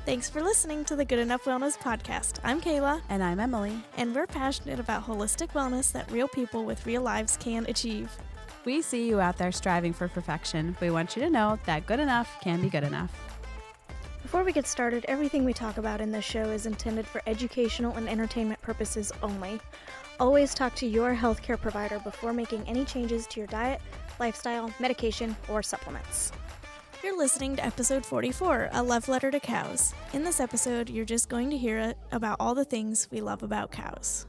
Thanks for listening to the Good Enough Wellness Podcast. I'm Kayla. And I'm Emily. And we're passionate about holistic wellness that real people with real lives can achieve. We see you out there striving for perfection. We want you to know that good enough can be good enough. Before we get started, everything we talk about in this show is intended for educational and entertainment purposes only. Always talk to your healthcare provider before making any changes to your diet, lifestyle, medication, or supplements. You're listening to episode 44, A Love Letter to Cows. In this episode, you're just going to hear about all the things we love about cows.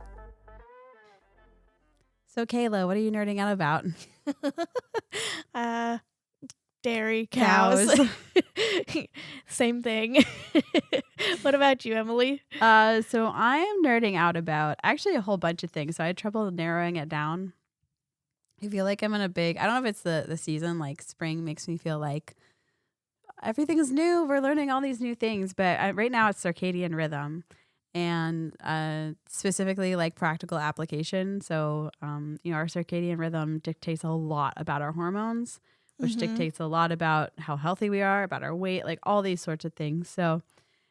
So, Kayla, what are you nerding out about? Dairy cows. Same thing. What about you, Emily? So I am nerding out about actually a whole bunch of things. So I had trouble narrowing it down. I feel like I'm in a big, I don't know if it's the season, like spring makes me feel like everything's new. We're learning all these new things. But right now it's circadian rhythm and specifically like practical application. So, our circadian rhythm dictates a lot about our hormones, which dictates a lot about how healthy we are, about our weight, like all these sorts of things. So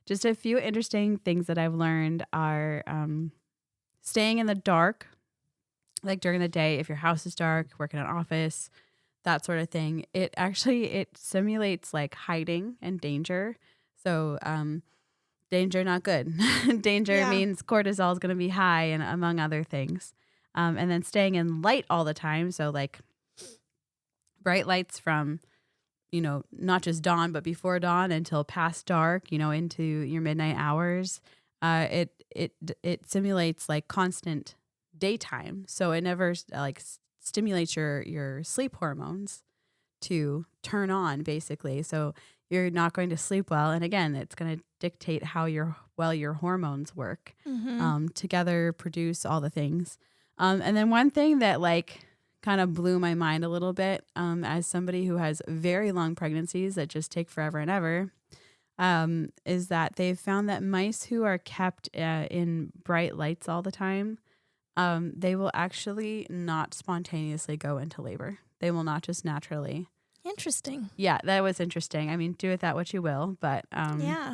just a few interesting things that I've learned are staying in the dark, like during the day, if your house is dark, work in an office, that sort of thing. It simulates like hiding and danger. So danger, not good. Danger means cortisol is going to be high and among other things. And then staying in light all the time. So like bright lights from, not just dawn, but before dawn until past dark, into your midnight hours. It simulates like constant daytime. So it never like stimulates your sleep hormones to turn on basically. So you're not going to sleep well. And again, it's going to dictate how your hormones work together, produce all the things. And then one thing that like kind of blew my mind a little bit as somebody who has very long pregnancies that just take forever and ever, is that they've found that mice who are kept in bright lights all the time, they will actually not spontaneously go into labor. They will not just naturally. Interesting. Yeah, that was interesting. I mean, do with that what you will, but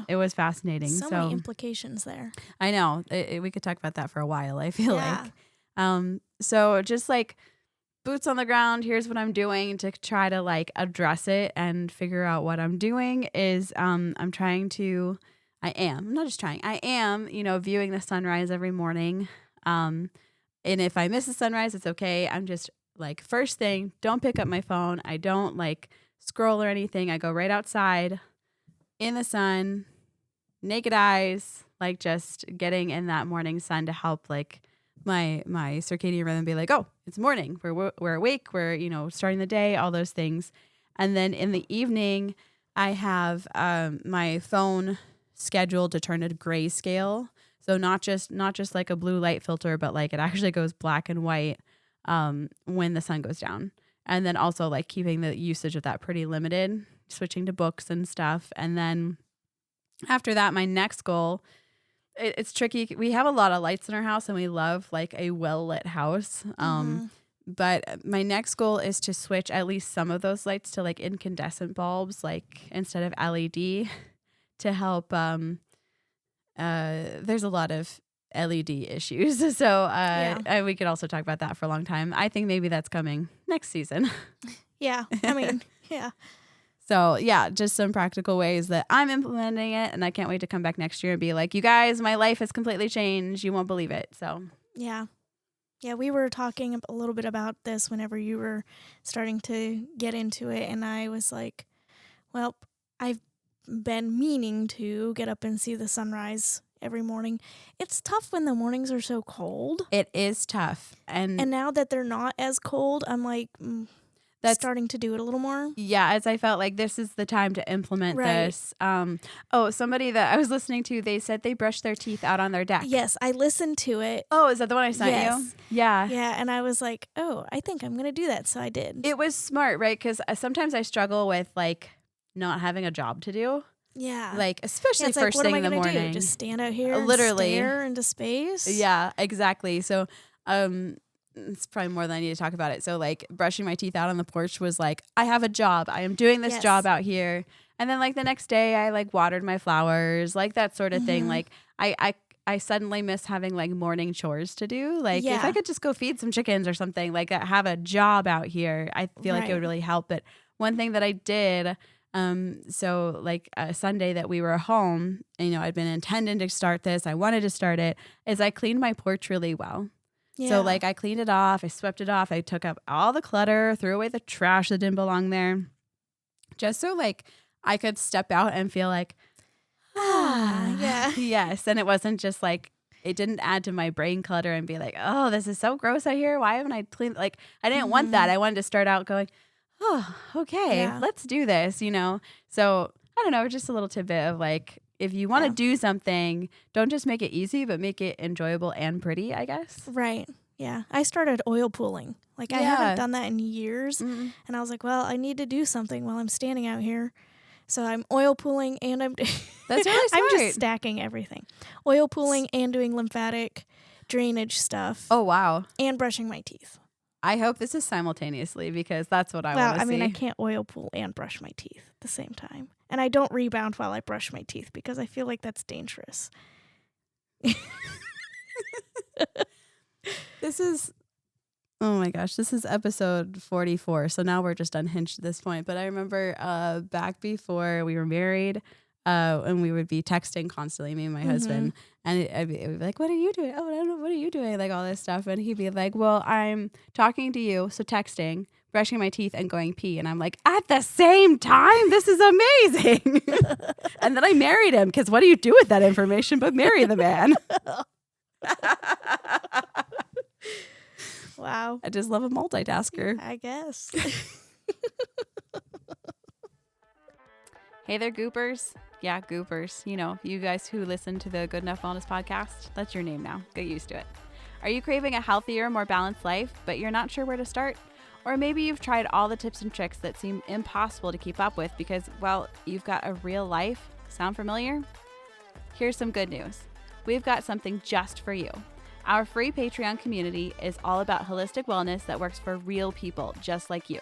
it was fascinating. So many implications there. I know. We could talk about that for a while, I feel like. So just like boots on the ground, here's what I'm doing to try to like address it and figure out what I'm doing is I am, viewing the sunrise every morning. And if I miss the sunrise, it's okay. I'm just like, first thing, don't pick up my phone. I don't like scroll or anything. I go right outside in the sun, naked eyes, like just getting in that morning sun to help like my circadian rhythm be like, oh, it's morning. We're awake. We're, starting the day, all those things. And then in the evening, I have my phone scheduled to turn to grayscale. So not just like a blue light filter, but like it actually goes black and white when the sun goes down. And then also like keeping the usage of that pretty limited, switching to books and stuff. And then after that, my next goal, it's tricky. We have a lot of lights in our house and we love like a well-lit house. But my next goal is to switch at least some of those lights to like incandescent bulbs, like instead of LED to help. There's a lot of LED issues. So we could also talk about that for a long time. I think maybe that's coming next season. Yeah. I mean, yeah. So yeah, just some practical ways that I'm implementing it. And I can't wait to come back next year and be like, you guys, my life has completely changed. You won't believe it. So yeah. Yeah, we were talking a little bit about this whenever you were starting to get into it. And I was like, well, I've been meaning to get up and see the sunrise every morning. It's tough when the mornings are so cold. It is tough. And now that they're not as cold, I'm like that's starting to do it a little more. Yeah, as I felt like this is the time to implement this. Somebody that I was listening to, they said they brushed their teeth out on their deck. Yes, I listened to it. Oh, is that the one I sent you? Yeah. Yeah, and I was like, oh, I think I'm going to do that. So I did. It was smart, right? Because sometimes I struggle with like not having a job to do. Yeah. Like, especially first thing in the morning. Just stand out here literally and stare into space? Yeah, exactly. So it's probably more than I need to talk about it. So like brushing my teeth out on the porch was like, I have a job. I am doing this job out here. And then like the next day I like watered my flowers, like that sort of thing. Like I suddenly miss having like morning chores to do. Like if I Yeah. could just go feed some chickens or something, like have a job out here, I feel like it would Right. really help. But one thing that I did, so like a Sunday that we were home, you know, I'd been intending to start this, I wanted to start it, is I cleaned my porch really well. Yeah. So like I cleaned it off, I swept it off, I took up all the clutter, threw away the trash that didn't belong there, just so like I could step out and feel like, yeah. yes. And it wasn't just like, it didn't add to my brain clutter and be like, oh, this is so gross out here. Why haven't I cleaned? Like, I didn't want that. I wanted to start out going, oh, okay, Yeah. let's do this, you know? So I don't know, just a little tidbit of like, if you want to Yeah. do something, don't just make it easy, but make it enjoyable and pretty, I guess. Right. Yeah. I started oil pooling. Like I Yeah. haven't done that in years. Mm. And I was like, well, I need to do something while I'm standing out here. So I'm oil pooling and I'm That's really I'm smart. just stacking everything. Oil pooling and doing lymphatic drainage stuff Oh, wow. and brushing my teeth. I hope this is simultaneously because that's what I Well, want to I mean, see. I can't oil pool and brush my teeth at the same time. And I don't rebound while I brush my teeth because I feel like that's dangerous. This is, oh my gosh, this is episode 44. So now we're just unhinged at this point. But I remember back before we were married, and we would be texting constantly, me and my husband. And it would be like, what are you doing? Oh, I don't know. What are you doing? Like all this stuff. And he'd be like, well, I'm talking to you. So texting, brushing my teeth and going pee. And I'm like, at the same time? This is amazing. And then I married him because what do you do with that information but marry the man? Wow. I just love a multitasker. I guess. Hey there, Goopers. Yeah, Goopers. You know, you guys who listen to the Good Enough Wellness podcast, that's your name now. Get used to it. Are you craving a healthier, more balanced life, but you're not sure where to start? Or maybe you've tried all the tips and tricks that seem impossible to keep up with because, well, you've got a real life. Sound familiar? Here's some good news. We've got something just for you. Our free Patreon community is all about holistic wellness that works for real people just like you.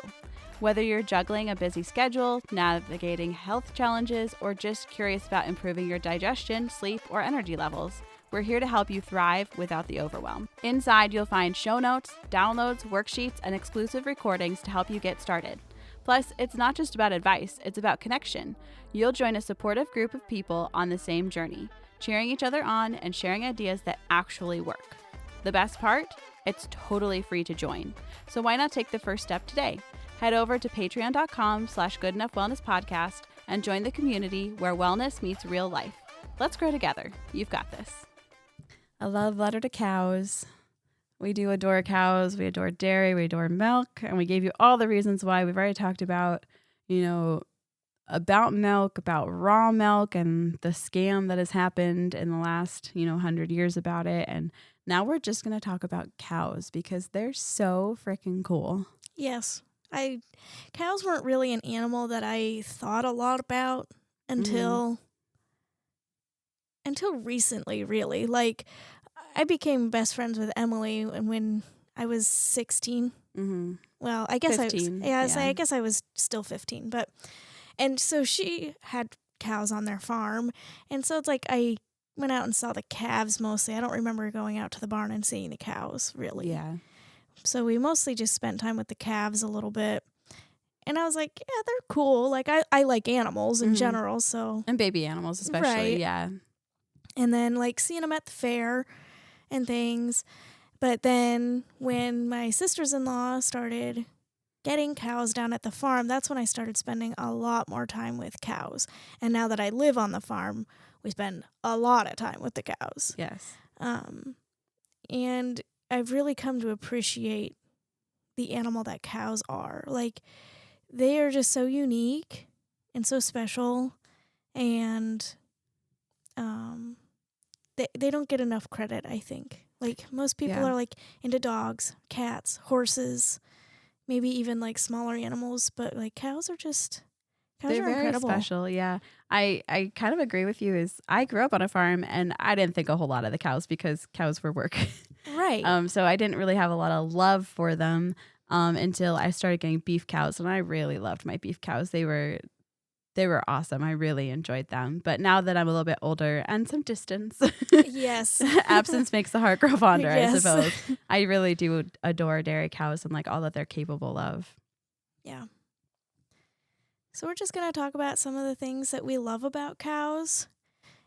Whether you're juggling a busy schedule, navigating health challenges, or just curious about improving your digestion, sleep, or energy levels, we're here to help you thrive without the overwhelm. Inside, you'll find show notes, downloads, worksheets, and exclusive recordings to help you get started. Plus, it's not just about advice, it's about connection. You'll join a supportive group of people on the same journey, cheering each other on and sharing ideas that actually work. The best part? It's totally free to join. So why not take the first step today? Head over to patreon.com/goodenoughwellnesspodcast and join the community where wellness meets real life. Let's grow together. You've got this. A love letter to cows. We do adore cows. We adore dairy. We adore milk. And we gave you all the reasons why. We've already talked about, about milk, about raw milk and the scam that has happened in the last, 100 years about it. And now we're just going to talk about cows because they're so freaking cool. Yes. Cows weren't really an animal that I thought a lot about until recently, really. Like, I became best friends with Emily when I was 16. Mm-hmm. Well, I guess 15, I guess I was still 15, and so she had cows on their farm, and so it's like I went out and saw the calves mostly. I don't remember going out to the barn and seeing the cows, really. Yeah. So we mostly just spent time with the calves a little bit. And I was like, yeah, they're cool. Like, I like animals in general, so. And baby animals especially, Right. yeah. And then, like, seeing them at the fair and things. But then when my sisters-in-law started getting cows down at the farm, that's when I started spending a lot more time with cows. And now that I live on the farm, we spend a lot of time with the cows. Yes. And I've really come to appreciate the animal that cows are. Like, they are just so unique and so special, and they don't get enough credit, I think. Like, most people are, like, into dogs, cats, horses, maybe even, like, smaller animals, but, like, cows are They're very incredible. special, yeah. I kind of agree with you. I grew up on a farm, and I didn't think a whole lot of the cows because cows were work. Right. So I didn't really have a lot of love for them until I started getting beef cows, and I really loved my beef cows. They were They were awesome. I really enjoyed them. But now that I'm a little bit older and some distance, Yes. absence makes the heart grow fonder, Yes. I suppose. I really do adore dairy cows and like all that they're capable of. Yeah. So we're just going to talk about some of the things that we love about cows.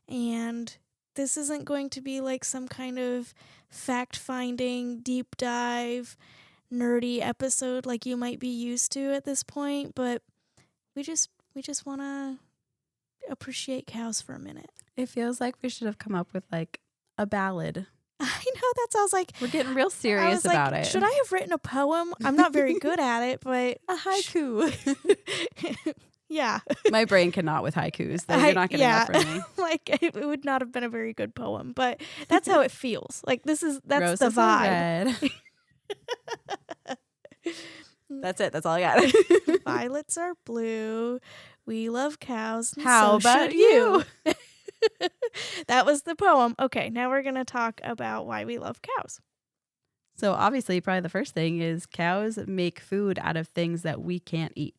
And this isn't going to be like some kind of fact-finding, deep dive, nerdy episode like you might be used to at this point, but we just want to appreciate cows for a minute. It feels like we should have come up with like a ballad. I know, that sounds like We're getting real I serious was like, about it. should I have written a poem? I'm not very good at it, but A haiku. yeah. My brain cannot with haikus. You're not getting that from me. Like it would not have been a very good poem, but that's how it feels. Like that's Roses the are vibe. red. That's it. That's all I got. Violets are blue. We love cows. And How so about should you? That was the poem. Okay, now we're going to talk about why we love cows. So obviously, probably the first thing is cows make food out of things that we can't eat.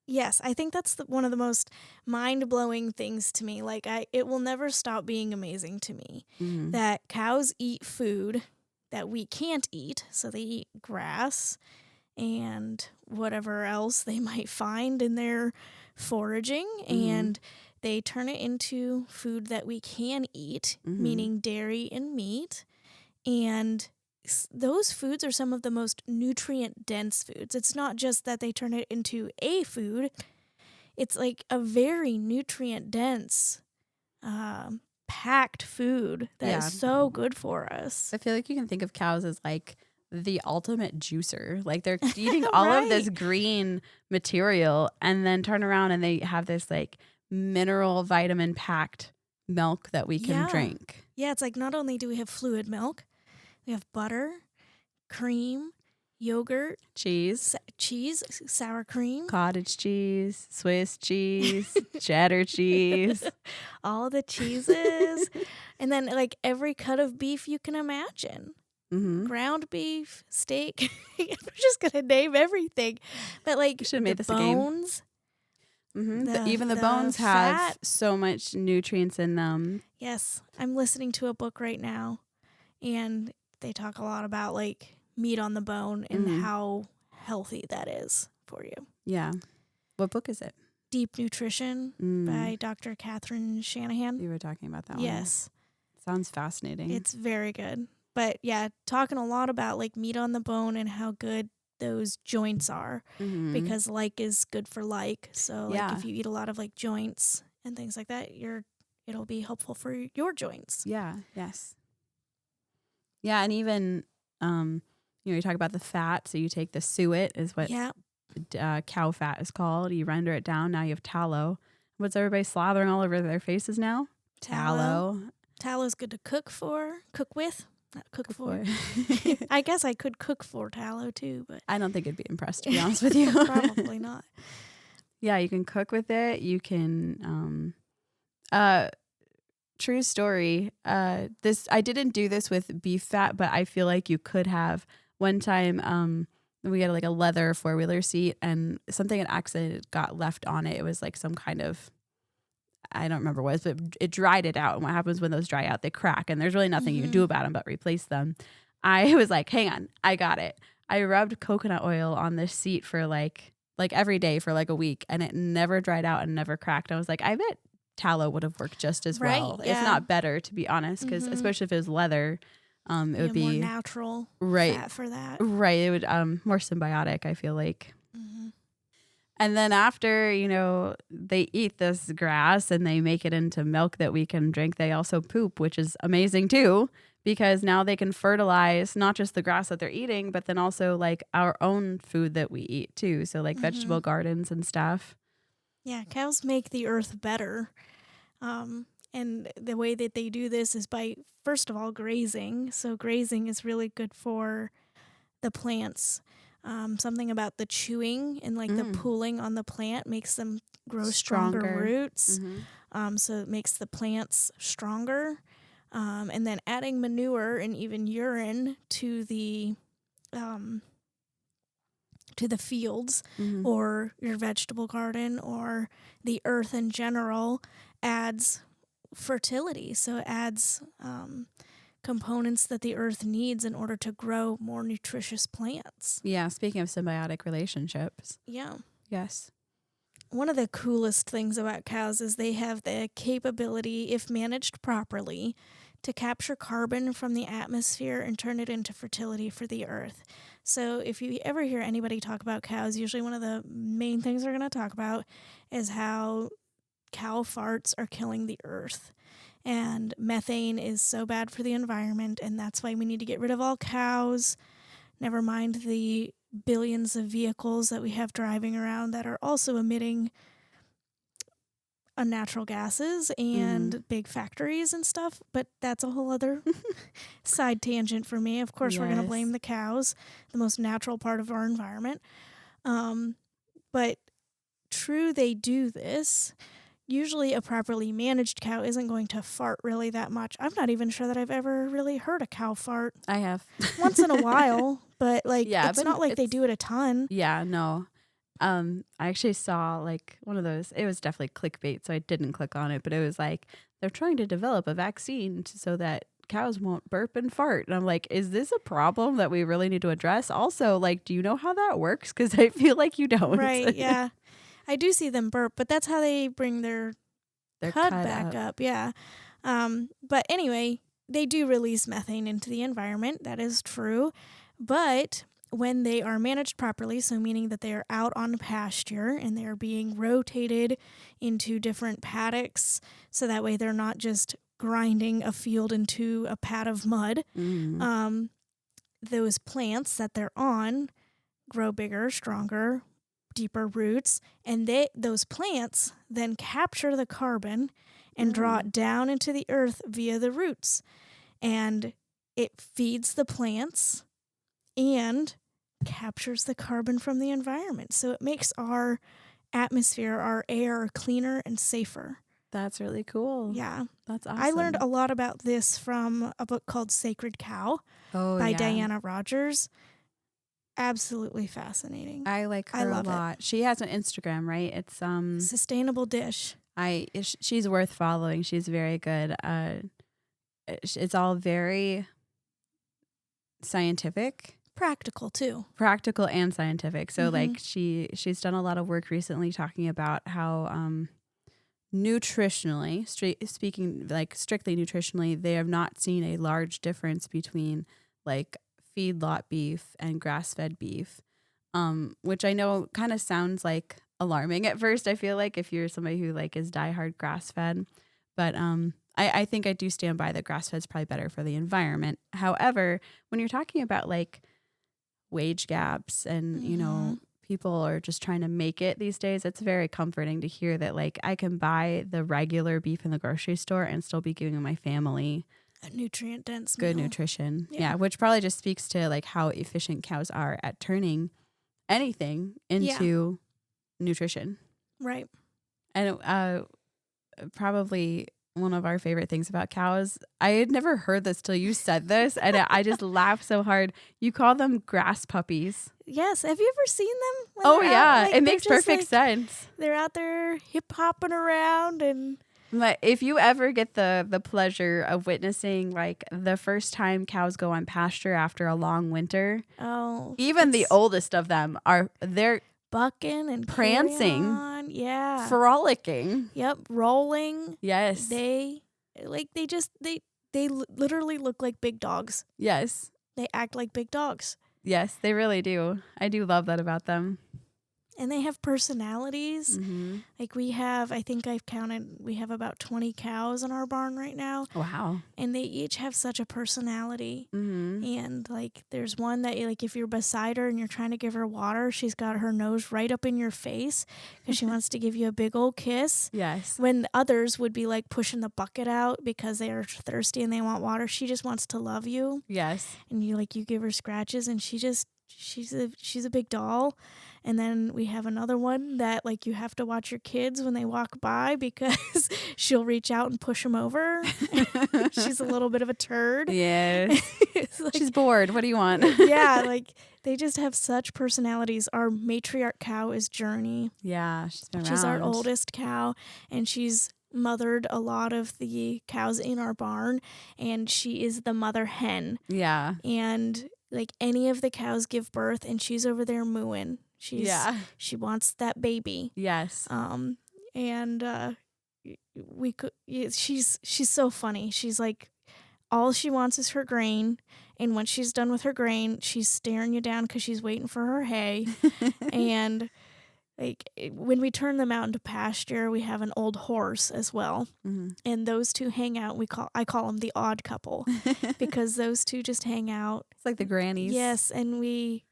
Yes, I think that's one of the most mind-blowing things to me. Like it will never stop being amazing to me that cows eat food that we can't eat. So they eat grass and whatever else they might find in their foraging, and they turn it into food that we can eat, meaning dairy and meat. And those foods are some of the most nutrient-dense foods. It's not just that they turn it into a food. It's like a very nutrient-dense, packed food that is so good for us. I feel like you can think of cows as like the ultimate juicer. Like they're eating all of this green material and then turn around and they have this like mineral vitamin packed milk that we can drink. Yeah, it's like not only do we have fluid milk, we have butter, cream, yogurt, cheese, sour cream, cottage cheese, Swiss cheese, cheddar cheese, all the cheeses, and then like every cut of beef you can imagine. Ground beef, steak. We're just gonna name everything, but like should have made the this bones. Even the bones have so much nutrients in them. Yes, I'm listening to a book right now, and they talk a lot about like meat on the bone and how healthy that is for you. Yeah. What book is it? Deep Nutrition by Dr. Catherine Shanahan. You were talking about that one. Yes. Sounds fascinating. It's very good. But yeah, talking a lot about like meat on the bone and how good those joints are because like is good for like. So like if you eat a lot of like joints and things like that, it'll be helpful for your joints. Yeah. Yes. Yeah, and even you talk about the fat. So you take the suet is what cow fat is called. You render it down. Now you have tallow. What's everybody slathering all over their faces now? Tallow. Tallow's good to cook with. Not cook for. I guess I could cook for tallow too, but I don't think it'd be impressed, to be honest with you. Probably not. Yeah, you can cook with it. You can true story. I didn't do this with beef fat, but I feel like you could have. One time we had like a leather 4-wheeler seat and something, an accident got left on it. It was like some kind of, I don't remember what it was, but it dried it out. And what happens when those dry out? They crack, and there's really nothing you can do about them but replace them. I was like, hang on, I got it. I rubbed coconut oil on this seat for like every day for like a week, and it never dried out and never cracked. I was like, I bet tallow would have worked just as well, if not better, to be honest, because especially if it was leather, it would be more natural fat for that. Right. It would more symbiotic, I feel like. And then after, they eat this grass and they make it into milk that we can drink, they also poop, which is amazing too, because now they can fertilize not just the grass that they're eating, but then also like our own food that we eat too. So like vegetable gardens and stuff. Yeah, cows make the earth better. And the way that they do this is by, first of all, grazing. So grazing is really good for the plants. Something about the chewing and like the pulling on the plant makes them grow stronger roots. So it makes the plants stronger. And then adding manure and even urine to the to the fields Mhm. or your vegetable garden or the earth in general adds fertility. So it adds components that the earth needs in order to grow more nutritious plants. Yeah, speaking of symbiotic relationships. Yeah. Yes. One of the coolest things about cows is they have the capability, if managed properly, to capture carbon from the atmosphere and turn it into fertility for the earth. So if you ever hear anybody talk about cows, usually one of the main things they're going to talk about is how cow farts are killing the earth. And methane is so bad for the environment, and that's why we need to get rid of all cows. Never mind the billions of vehicles that we have driving around that are also emitting unnatural gases and big factories and stuff. But that's a whole other side tangent for me. Of course, we're going to blame Yes. the cows, the most natural part of our environment. But true, they do this. Usually a properly managed cow isn't going to fart really that much. I'm not even sure that I've ever really heard a cow fart. I have. Once in a while, but Yeah, it's but not like they it's- do it a ton. Yeah, no. I actually saw like one of those. It was definitely clickbait, so I didn't click on it. But it was like they're trying to develop a vaccine so that cows won't burp and fart. And I'm like, is this a problem that we really need to address? Also, like, do you know how that works? Because I feel like you don't. Right, yeah. I do see them burp, but that's how they bring their They're cud cut back up. up. Yeah. But anyway, they do release methane into the environment. That is true. But when they are managed properly, so meaning that they are out on pasture and they are being rotated into different paddocks, so that way they're not just grinding a field into a pad of mud, those plants that they're on grow bigger, stronger, deeper roots, and those plants then capture the carbon and draw it down into the earth via the roots. And it feeds the plants and captures the carbon from the environment. So it makes our atmosphere, our air cleaner and safer. That's really cool. Yeah. That's awesome. I learned a lot about this from a book called Sacred Cow by Diana Rogers. Absolutely fascinating. I like her a love it. lot. She has an Instagram, right? It's Sustainable Dish. she's worth following. She's very good. It's all very scientific, Practical too. practical and scientific. So Mhm. like she's done a lot of work recently talking about how nutritionally, speaking like strictly nutritionally, they have not seen a large difference between like feedlot beef and grass-fed beef, which I know kind of sounds like alarming at first. I feel like if you're somebody who like is diehard grass-fed, but I think I do stand by that grass-fed is probably better for the environment. However, when you're talking about like wage gaps and you know people are just trying to make it these days, it's very comforting to hear that like I can buy the regular beef in the grocery store and still be giving my family A nutrient dense good meal. nutrition. Yeah. Yeah, which probably just speaks to like how efficient cows are at turning anything into nutrition. Right. And probably one of our favorite things about cows, I had never heard this till you said this, and I just laughed so hard. You call them grass puppies. Yes. Have you ever seen them? when Oh they're yeah, out? Like, it they're makes just, perfect like, sense. They're out there hip hopping around and But if you ever get the pleasure of witnessing like the first time cows go on pasture after a long winter, even the it's oldest of them they're bucking and prancing. carry on. Yeah. frolicking. Yep. Rolling. Yes. They literally look like big dogs. Yes. They act like big dogs. Yes, they really do. I do love that about them. And they have personalities. Mm-hmm. Like I think I've counted, we have about 20 cows in our barn right now. Wow. And they each have such a personality. Mm-hmm. And like there's one that like if you're beside her and you're trying to give her water, she's got her nose right up in your face because she wants to give you a big old kiss. Yes. When others would be like pushing the bucket out because they are thirsty and they want water, she just wants to love you. Yes. And you give her scratches and she's a big doll. And then we have another one that like you have to watch your kids when they walk by because she'll reach out and push them over. She's a little bit of a turd. Yes. It's like, She's bored. What do you want? yeah, like They just have such personalities. Our matriarch cow is Journey. Yeah, she's been around. She's our oldest cow, and she's mothered a lot of the cows in our barn, and she is the mother hen. Yeah. And like any of the cows give birth, and she's over there mooing. She wants that baby. Yes. She's so funny. She's like, all she wants is her grain, and once she's done with her grain, she's staring you down because she's waiting for her hay. And like when we turn them out into pasture, we have an old horse as well, and those two hang out. I call them the odd couple because those two just hang out. It's like the grannies. Yes, and we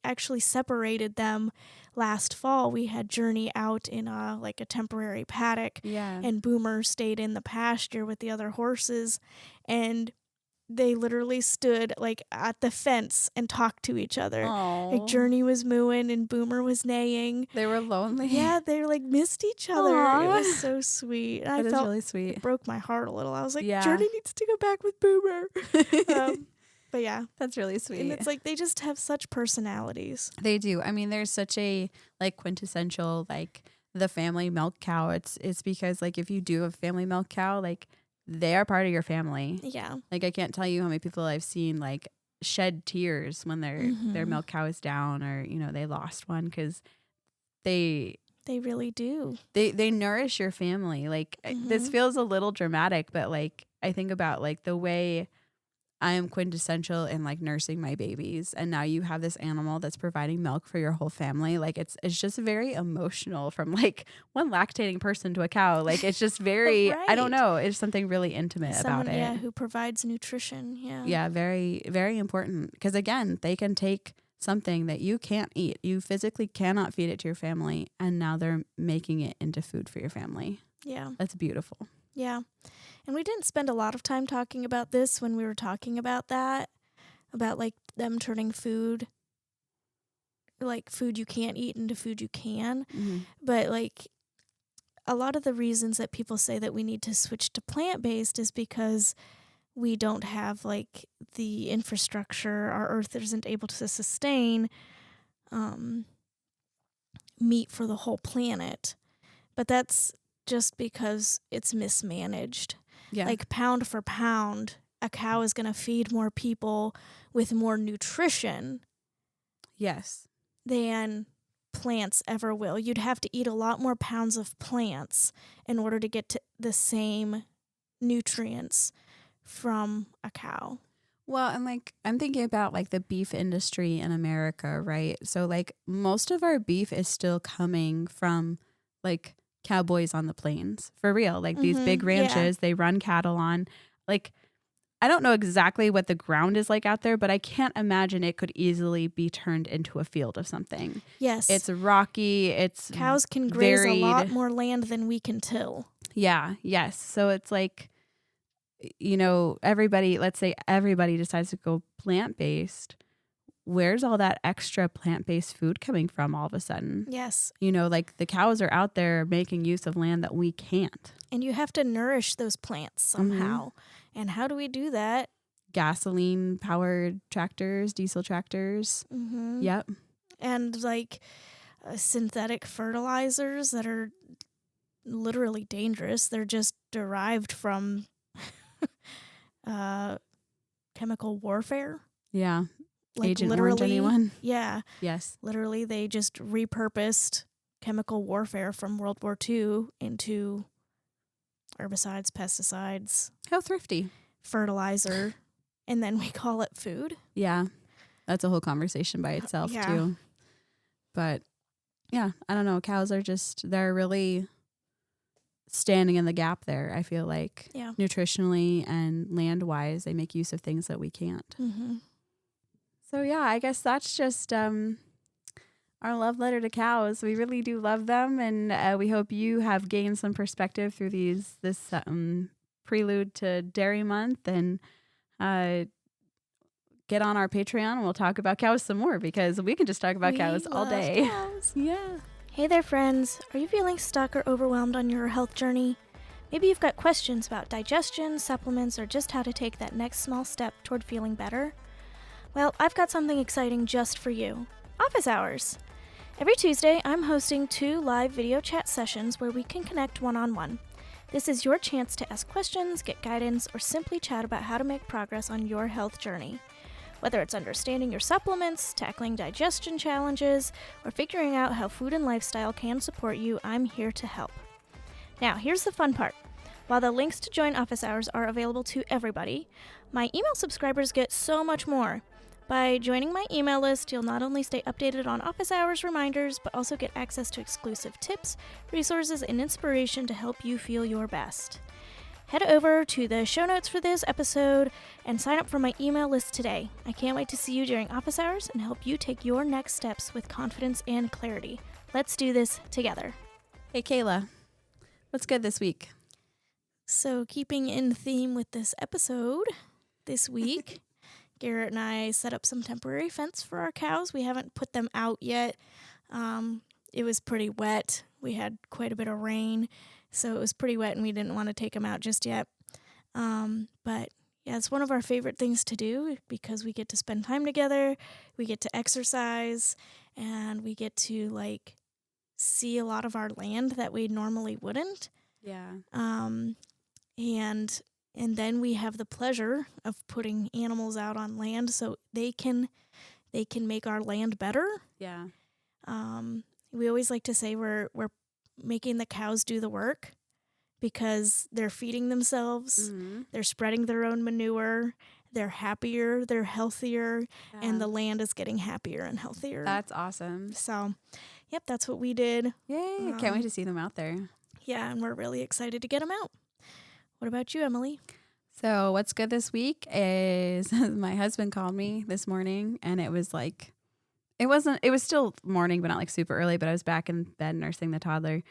actually separated them last fall. We had Journey out in a temporary paddock, and Boomer stayed in the pasture with the other horses, and they literally stood like at the fence and talked to each other. Aww. Like Journey was mooing and Boomer was neighing. They were lonely. Yeah, they like missed each other. Aww. It was so sweet. And That is really sweet. It broke my heart a little. I was like, Yeah. Journey needs to go back with Boomer. But yeah, that's really sweet. and it's like they just have such personalities. They do. I mean, there's such a like quintessential like the family milk cow. It's because like if you do have a family milk cow, like they are part of your family. Yeah. Like I can't tell you how many people I've seen like shed tears when their milk cow is down or they lost one because they really do. They nourish your family. Like this feels a little dramatic, but like I think about like the way I am quintessential in like nursing my babies, and now you have this animal that's providing milk for your whole family. Like it's just very emotional from like one lactating person to a cow. Like it's just very I don't know. It's something really intimate about it. Yeah, who provides nutrition. Yeah. Yeah, very very important because again, they can take something that you can't eat. You physically cannot feed it to your family, and now they're making it into food for your family. Yeah. That's beautiful. Yeah. And we didn't spend a lot of time talking about this when we were talking about that, about like them turning food, like food you can't eat into food you can. But like a lot of the reasons that people say that we need to switch to plant-based is because we don't have like the infrastructure, our earth isn't able to sustain meat for the whole planet. But that's just because it's mismanaged. Yeah. Like pound for pound, a cow is going to feed more people with more nutrition Yes. than plants ever will. You'd have to eat a lot more pounds of plants in order to get to the same nutrients from a cow. Well, and like I'm thinking about like the beef industry in America, right? So like most of our beef is still coming from like cowboys on the plains, for real. Like these big ranches they run cattle on. Like I don't know exactly what the ground is like out there, but I can't imagine it could easily be turned into a field of something. Yes. It's rocky. It's cows can graze varied. a lot more land than we can till. Yeah. Yes. So it's like, everybody, let's say everybody decides to go plant-based. Where's all that extra plant-based food coming from all of a sudden? Yes. Like the cows are out there making use of land that we can't. And you have to nourish those plants somehow. And how do we do that? Gasoline-powered tractors, diesel tractors. Yep. And like synthetic fertilizers that are literally dangerous. They're just derived from chemical warfare. Yeah. Like Agent literally, Orange, anyone? Yeah. Yes. Literally, they just repurposed chemical warfare from World War II into herbicides, pesticides. How thrifty. Fertilizer, and then we call it food. Yeah. That's a whole conversation by itself, too. But, yeah, I don't know. Cows are they're really standing in the gap there, I feel like. Yeah. Nutritionally and land-wise, they make use of things that we can't. So, yeah, I guess that's just our love letter to cows. We really do love them, and we hope you have gained some perspective through this prelude to Dairy Month, and get on our Patreon, and we'll talk about cows some more, because we can just talk about cows all day. Cows. Yeah. Hey there, friends. Are you feeling stuck or overwhelmed on your health journey? Maybe you've got questions about digestion, supplements, or just how to take that next small step toward feeling better? Well, I've got something exciting just for you. Office Hours. Every Tuesday, I'm hosting 2 live video chat sessions where we can connect one-on-one. This is your chance to ask questions, get guidance, or simply chat about how to make progress on your health journey. Whether it's understanding your supplements, tackling digestion challenges, or figuring out how food and lifestyle can support you, I'm here to help. Now, here's the fun part. While the links to join Office Hours are available to everybody, my email subscribers get so much more. By joining my email list, you'll not only stay updated on Office Hours reminders, but also get access to exclusive tips, resources, and inspiration to help you feel your best. Head over to the show notes for this episode and sign up for my email list today. I can't wait to see you during Office Hours and help you take your next steps with confidence and clarity. Let's do this together. Hey, Kayla, what's good this week? So, keeping in theme with this episode, this week, Garrett and I set up some temporary fence for our cows. We haven't put them out yet. It was pretty wet. We had quite a bit of rain, so it was pretty wet and we didn't want to take them out just yet. But yeah, it's one of our favorite things to do because we get to spend time together, we get to exercise, and we get to see a lot of our land that we normally wouldn't. Yeah. And then we have the pleasure of putting animals out on land so they can make our land better. Yeah. We always like to say we're making the cows do the work because they're feeding themselves, they're spreading their own manure, they're happier, they're healthier, and the land is getting happier and healthier. That's awesome. So, yep, that's what we did. Yay. Can't wait to see them out there. Yeah, and we're really excited to get them out. What about you, Emily? So what's good this week is my husband called me this morning and it was still morning, but not super early, but I was back in bed nursing the toddler.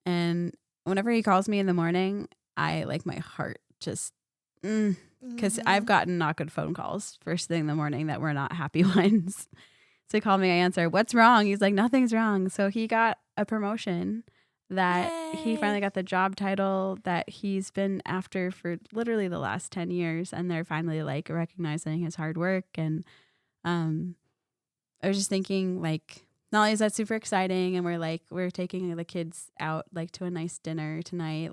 And whenever he calls me in the morning, my heart just, because I've gotten not good phone calls first thing in the morning that were not happy ones. So he called me, I answer, what's wrong? He's like, nothing's wrong. So he got a promotion that he finally got the job title that he's been after for literally the last 10 years. And they're finally recognizing his hard work. And I was just thinking not only is that super exciting and we're taking the kids out to a nice dinner tonight.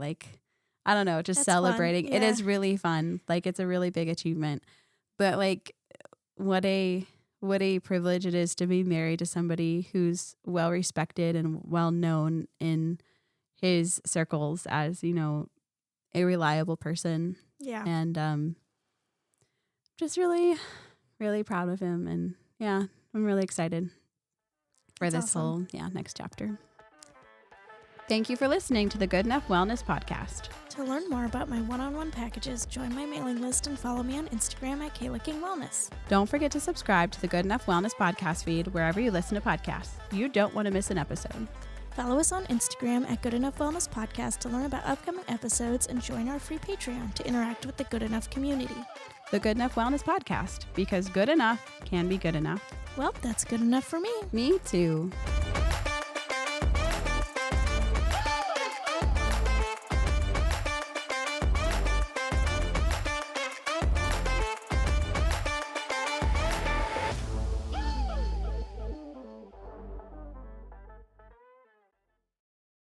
I don't know, just That's celebrating. fun. Yeah. It is really fun. It's a really big achievement, but what a privilege it is to be married to somebody who's well respected and well known in his circles as, a reliable person. Yeah. And just really, really proud of him. And yeah, I'm really excited for That's this awesome. whole next chapter. Thank you for listening to the Good Enough Wellness Podcast. To learn more about my one-on-one packages, join my mailing list and follow me on Instagram at Kayla King Wellness. Don't forget to subscribe to the Good Enough Wellness Podcast feed wherever you listen to podcasts. You don't want to miss an episode. Follow us on Instagram at Good Enough Wellness Podcast to learn about upcoming episodes and join our free Patreon to interact with the Good Enough community. The Good Enough Wellness Podcast, because good enough can be good enough. Well, that's good enough for me. Me too.